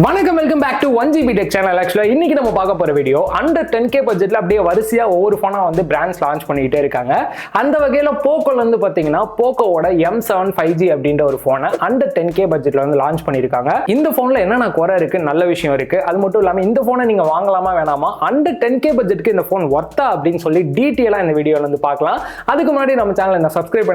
வணக்கம் welcome back to 1GB Tech channel. ஆக்சுவலாக இன்னைக்கு நம்ம பார்க்க போகிற வீடியோ அண்டர் 10K பட்ஜெட்டில் அப்படியே வரிசையாக ஒவ்வொரு ஃபோனாக வந்து பிராண்ட்ஸ் லான்ச் பண்ணிக்கிட்டே இருக்காங்க. அந்த வகையில் போக்கோல வந்து பார்த்தீங்கன்னா போக்கோவோட M7 5G அப்படின்ற ஒரு ஃபோனை அண்டர் 10K பட்ஜெட்டில் வந்து லான்ச் பண்ணியிருக்காங்க. இந்த ஃபோனில் என்னென்ன குறை இருக்குது, நல்ல விஷயம் இருக்குது, அது மட்டும் இல்லாமல் இந்த ஃபோனை நீங்கள் வாங்கலாமா வேணாமா, அண்டர் 10K பட்ஜெட்டுக்கு இந்த ஃபோன் ஒர்த்தா அப்படின்னு சொல்லி டீட்டெயிலாக இந்த வீடியோவில் வந்து பார்க்கலாம். அதுக்கு முன்னாடி நம்ம சேனல் என்ன சப்ஸ்கிரைப்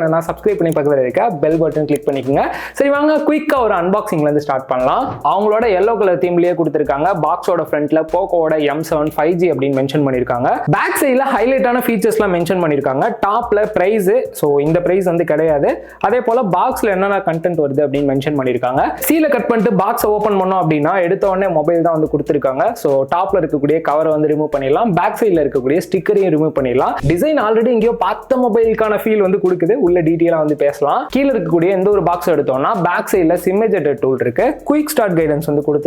பண்ணி பக்கத்தில் இருக்க பெல் பட்டன் கிளிக் பண்ணிக்கோங்க. சரி வாங்க குயிக்காக ஒரு அன்பாக்சிங்லேருந்து ஸ்டார்ட் பண்ணலாம். அவங்களோட எல்லோ கலர் தீம்லயே கொடுத்திருக்காங்க. பாக்ஸோட ஃப்ரண்ட்ல போக்கோவோட M7 5G அப்படின்னு மென்ஷன் பண்ணிருக்காங்க. பேக் சைடுல ஹைலைட்டான ஃபீச்சர்ஸ்லாம் மென்ஷன் பண்ணிருக்காங்க. டாப்ல பிரைஸ், சோ இந்த பிரைஸ் வந்து கிடையாது. அதே போல பாக்ஸ்ல என்னென்ன கண்டென்ட் வருது அப்படின்னு மென்ஷன் பண்ணிருக்காங்க. சீல கட் பண்ணிட்டு பாக்ஸ் ஓபன் பண்ணோம் அப்படின்னா எடுத்த உடனே மொபைல் தான் வந்து கொடுத்திருக்காங்க. சோ டாப்ல இருக்கக்கூடிய கவரை வந்து ரிமூவ் பண்ணிடலாம். பேக் சைடுல இருக்கக்கூடிய ஸ்டிக்கரையும் ரிமூவ் பண்ணிடலாம். டிசைன் ஆல்ரெடி எங்கேயோ பார்த்த மொபைலுக்கான ஃபீல் வந்து கொடுக்குது. உள்ள டீடைலா வந்து பேசலாம். கீழே இருக்கக்கூடிய எந்த ஒரு பாக்ஸ் எடுத்தோம்னா பேக் சைடுல சிம் எஜெக்டர் டூல் இருக்கு. குயிக் ஸ்டார்ட் கைடன்ஸ் வந்து கொடுத்திருக்காங்க.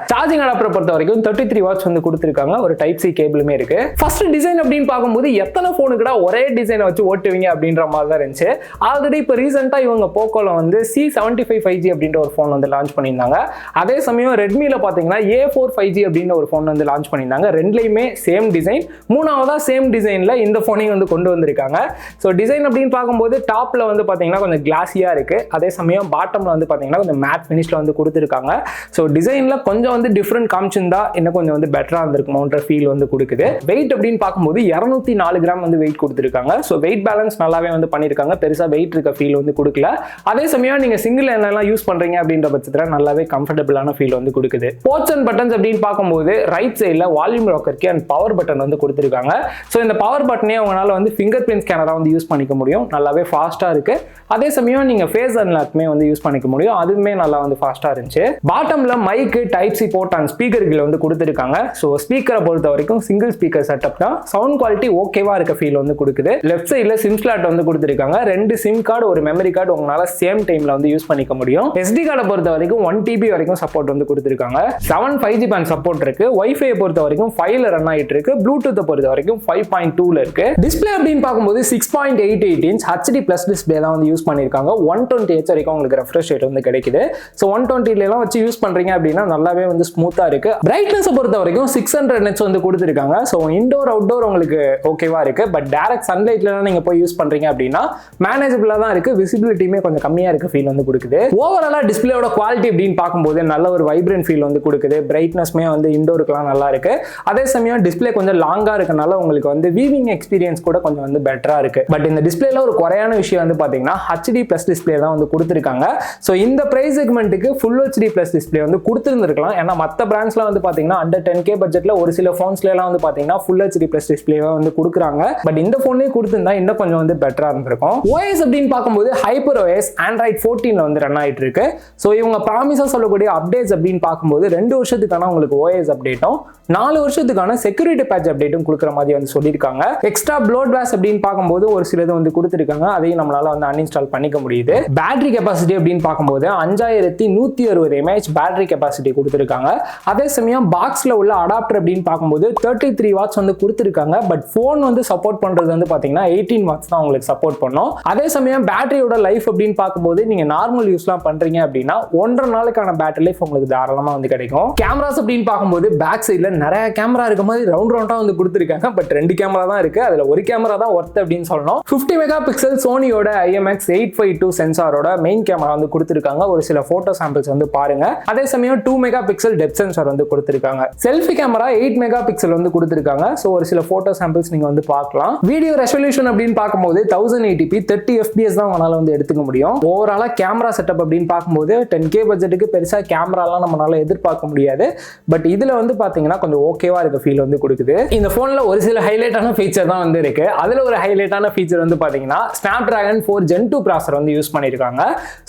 சார்ஜிங் அடாப்டர் பொறுத்த வரைக்கும் 33 வாட்ஸ் வந்து கொடுத்திருக்காங்க. ஒரு டைப் சி கேபிளுமே இருக்கு. ஃபர்ஸ்ட் டிசைன் அப்படின்னு பார்க்கும்போது எத்தனை போனுக்குடா ஒரே டிசைனை வச்சு ஓட்டுவீங்க அப்படின்ற மாதிரி தான் இருந்துச்சு. ஆல்ரெடி இப்போ ரீசெண்டா இவங்க போக்கோல வந்து C75 5G அப்படின்ற ஒரு ஃபோன் வந்து லான்ச் பண்ணியிருந்தாங்க. அதே சமயம் ரெட்மில பாத்தீங்கன்னா A4 5G அப்படின்ற ஒரு ஃபோன் வந்து லான்ச் பண்ணியிருந்தாங்க. ரெண்டுலையுமே சேம் டிசைன். மூணாவதா சேம் டிசைன்ல இந்த ஃபோனையும் வந்து கொண்டு வந்திருக்காங்க. ஸோ டிசைன் அப்படின்னு பார்க்கும்போது டாப்ல வந்து பாத்தீங்கன்னா கொஞ்சம் கிளாஸியா இருக்கு. அதே சமயம் பாட்டம்ல வந்து பாத்தீங்கன்னா கொஞ்சம் மேட் ஃபினிஷ்ல வந்து கொடுத்திருக்காங்க. ஸோ டிசைன்ல கொஞ்சம் வந்து டிஃபரெண்ட் காமிச்சிருந்தா இன்னும் கொஞ்சம் வந்து பெட்டரா இருந்திருக்குமோன்ற ஃபீல் வந்து கொடுக்குது. வெயிட் அப்படின்னு பார்க்கும்போது 204 கிராம் வந்து வெயிட் கொடுத்திருக்காங்க. ஸோ வெயிட் பேலன்ஸ் நல்லாவே வந்து பண்ணிருக்காங்க. பெருசா வெயிட் இருக்க ஃபீல் வந்து கொடுக்கல. அதே சமயம் நீங்க சிங்கிள் எண்ணெல்லாம் யூஸ் பண்றீங்க அப்படின்ற பட்சத்தில் நல்லாவே கம்ஃபர்டபுளான ஃபீல் வந்து கொடுக்குது. போர்ட்ஸ் அண்ட் பட்டன்ஸ் அப்படின்னு பார்க்கும்போது ரைட் சைடில் வால்யூம் ராக்கருக்கு அண்ட் பவர் பட்டன் வந்து கொடுத்திருக்காங்க. ஸோ இந்த பவர் பட்டனே உங்களால வந்து ஃபிங்கர் பிரிண்ட் ஸ்கேனரா வந்து யூஸ் பண்ணிக்க முடியும். நல்லாவே ஃபாஸ்டா இருக்கு. அதே சமயம் நீங்க ஃபேஸ் அன்லாக்மே வந்து யூஸ் பண்ணிக்க முடியும். அதுவுமே நல்லா வந்து ஃபாஸ்டா இருந்துச்சு. பாட்டம்ல மைக்கு, டைப் சி போர்ட் அண்ட் ஸ்பீக்கர்களை வந்து கொடுத்திருக்காங்க. ஸோ ஸ்பீக்கரை பொறுத்த வரைக்கும் சிங்கிள் ஸ்பீக்கர் செட்டப் தான். சவுண்ட் குவாலிட்டி ஓகேவா இருக்க ஃபீல் வந்து கொடுக்குது. லெஃப்ட் சைடில் சிம் ஸ்லாட் வந்து கொடுத்திருக்காங்க. 2 சிம் கார்டு, ஒரு மெமரி கார்டு உங்களால சேம் டைம்ல வந்து யூஸ் பண்ணிக்க முடியும். SD கார்டை பொறுத்த வரைக்கும் 1 TB வரைக்கும் சப்போர்ட் வந்து கொடுத்திருக்காங்க. 7 5G பேண்ட் சப்போர்ட் இருக்கு. வைஃபை பொறுத்த வரைக்கும் 5ல ரன் ஆயிட்டு இருக்கு. ப்ளூடூத்தை பொறுத்த வரைக்கும் 5.2ல இருக்கு. டிஸ்பிளே அப்படின்னு பார்க்கும்போது 6.88 இன்ச் HD பிளஸ் டிஸ்பிளே தான் வந்து யூஸ் பண்ணிருக்காங்க. 120Hz வரைக்கும் உங்களுக்கு ரெஃப்ரெஷ் ரேட் வந்து கிடைக்குது. ஸோ 120 எல்லாம் வச்சு யூஸ் பண்றீங்க அப்படின்னா நல்லாவே வந்து ஸ்மூத்தா இருக்கு. பிரைட்னஸ் பொறுத்த வரைக்கும் 600 nits வந்து கொடுத்திருக்காங்க. ஸோ இன்டோர் அவுட்டோர் உங்களுக்கு ஓகேவா இருக்கு. பட் டைரக்ட் சன்லைட்ல நீங்க போய் யூஸ் பண்றீங்க அப்படின்னா மேனேஜபிளா தான் இருக்கு. விசிபிலிட்டியுமே கொஞ்சம் கம்மியா இருக்க ஃபீல் வந்து கொடுக்குது. ஓவராலா டிஸ்பிளேயோட குவாலிட்டி அப்படின்னு பார்க்கும்போது நல்ல ஒரு வைப்ரன்ட் ஃபீல் வந்து கொடுக்குது. பிரைட்னஸ்மே வந்து இன்டோருக்குலாம் நல்லா இருக்கு. அதே சமயம் டிஸ்பிளே கொஞ்சம் லாங்கா இருக்கனால உங்களுக்கு வந்து வீவிங் எக்ஸ்பீரியன்ஸ் கூட கொஞ்சம் வந்து பெட்டரா இருக்கு. பட் இந்த டிஸ்பிளேல ஒரு குறையான விஷயம் வந்து பாத்தீங்கன்னா HD பிளஸ் டிஸ்பிளே தான் வந்து கொடுத்திருக்காங்க. ஸோ இந்த பிரைஸ் செக்மெண்ட்டுக்கு ஃபுல் HD பிளஸ் டிஸ்பிளே வந்து கொடுத்திருந்திருக்கலாம். ஏன்னா மற்ற பிராண்ட்ஸ்ல வந்து பாத்தீங்கன்னா அண்டர் 10K பட்ஜெட்ல ஒரு சில போன்ஸ்ல எல்லாம் வந்து பாத்தீங்கன்னா ஃபுல் HD பிளஸ் டிஸ்பிளேவா வந்து கொடுக்குறாங்க. பட் இந்த போன்லயே கொடுத்திருந்தா இன்னும் கொஞ்சம் வந்து பெட்டரா இருந்திருக்கும். OS அப்படின்னு பார்க்கும்போது ஹைப்பர் OS Android 14ல வந்து ரன் ஆயிட்டு இருக்கு. ஸோ இவங்க ப்ராமிஸா சொல்லக்கூடிய அப்டேட்ஸ் அப்படின்னு பார்க்கும்போது 2 வருஷத்துக்கான உங்களுக்கு OS அப்டேட்டும் 4 வருஷத்துக்கான செக்யூரிட்டி பேட்ச் அப்டேட்டும் கொடுக்குற மாதிரி வந்து சொல்லியிருக்காங்க. எக்ஸ்ட்ரா ப்ளோட் வாஷ் அப்படின்னு பார்க்கும்போது ஒரு சிலது வந்து கொடுத்திருக்காங்க. அதையும் நம்மளால வந்து அன்இன்ஸ்டால் பண்ணிக்க முடியுது. பேட்டரி கெபாசிட்டி அப்படின்னு பார்க்கும்போது 5160 mAh பேட்டரி கெபாசிட்டி கொடுத்திருக்காங்க. அதே சமயம் பாக்ஸ்ல உள்ள அடாப்டர் அப்படின்னு பார்க்கும்போது 33 வாட்ஸ் வந்து கொடுத்திருக்காங்க. பட் போன் வந்து சப்போர்ட் பண்றது வந்து பாத்தீங்கன்னா 18 வாட்ஸ் தான் உங்களுக்கு சப்போர்ட் பண்ணும். அதே சமயம் பேட்டரியோட லைஃப் அப்படின்னு பார்க்கும்போது நீங்க நார்மல் யூஸ்லாம் பண்றீங்க அப்படின்னா 1.5 நாளுக்கான பேட்டரி லைஃப் உங்களுக்கு தாராளமா வந்து கிடைக்கும். கேமராஸ் அப்படின்னு பார்க்கும்போது பேக் சைட்ல நிறைய கேமரா இருக்க மாதிரி ரவுண்டா வந்து கொடுத்திருக்காங்க. பட் 2 கேமரா தான் இருக்கு. அதுல ஒரு கேமரா தான் ஒர்த் அப்படின்னு சொல்லணும். 50 மெகா பிக்சல் சோனியோட IMX852 சென்சாரோட மெயின் கேமரா வந்து கொடுத்திருக்காங்க. ஒரு சில போட்டோ சாம்பிள்ஸ் வந்து பாருங்க. அதே சமயம் 2 மெகா பிக்சல் டெப்த் சென்சார் வந்து கொடுத்திருக்காங்க. செல்ஃபி கேமரா 8 மெகா பிக்சல் வந்து கொடுத்திருக்காங்க. சோ ஒரு சில போட்டோ சாம்பிள்ஸ் நீங்க வந்து பார்க்கலாம். வீடியோ ரெசல்யூஷன் அப்படின்னு பார்க்கும்போது 1080p 30 fps தான் உங்களால வந்து எடுத்துக்க முடியும். ஓவராலா கேமரா செட்டப் அப்படின்னு பார்க்கும்போது 10K பட்ஜெட்டுக்கு பெருசா கேமராலாம் நம்மளால எதிர்பார்க்க முடியாது. பட் இதுல வந்து பாத்தீங்கன்னா கொஞ்சம் ஓகேவா இருக்க ஃபீல் வந்து கொடுக்குது. இந்த போன்ல ஒரு சில ஹைலைட்டான ஃபீச்சர் தான் வந்து இருக்கு. அதுல ஒரு ஹைலைட்டான ஃபீச்சர் வந்து பாத்தீங்கன்னா Snapdragon 4 Gen 2 ப்ராசஸர் வந்து யூஸ் பண்ணிருக்காங்க.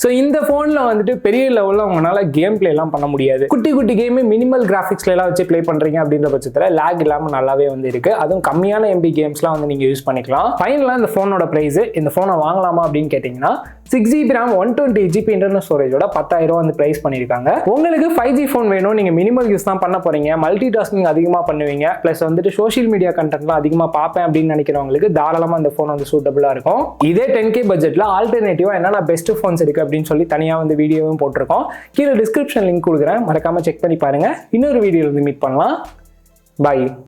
சோ இந்த போன்ல வந்துட்டு பெரிய லெவல்ல உங்களால கேம் பிளே எல்லாம் பண்ண முடியாது. குட்டி குட்டி கேம் மினிமல் கிராபிக்ஸ்ல எல்லாம் வச்சு பிளே பண்றீங்க அப்படின்ற பட்சத்துல லாக் இல்லாம நல்லாவே வந்து இருக்கு. அதுவும் கம்மியான MB கேம்ஸ்லாம் வந்து நீங்க யூஸ் பண்ணிக்கலாம். ஃபைனலா இந்த போனோட பிரைஸ், இந்த போனை வாங்கலாமா அப்படின்னு கேட்டீங்கன்னா 6GB RAM 128GB இன்டர்னல் ஸ்டோரேஜோட 10,000 வந்து பிரைஸ் பண்ணிருக்காங்க. உங்களுக்கு 5G போன் வேணும், நீங்க மினிமல் யூஸ் தான் பண்ண போறீங்க, மல்டி டாஸ்கிங் அதிகமா பண்ணுவீங்க, பிளஸ் வந்துட்டு சோஷியல் மீடியா கண்டென்ட்லாம் அதிகமா பார்ப்பேன் அப்படின்னு நினைக்கிறவங்களுக்கு தாராளமா இந்த போன் வந்து சூட்டபிளா இருக்கும். இதே 10K பட்ஜெட்ல ஆல்டர்னேட்டிவா என்னென்ன பெஸ்ட் போன்ஸ் இருக்கு அப்படின்னு சொல்லி தனியா வந்து வீடியோவும் போட்டிருக்கோம். கீழே டிஸ்கிரிப்ஷன் லிங்க் கொடுக்குறேன். கொடுக்குறேன், மறக்காம செக் பண்ணி பாருங்க. இன்னொரு வீடியோல வந்து மீட் பண்ணலாம். பை.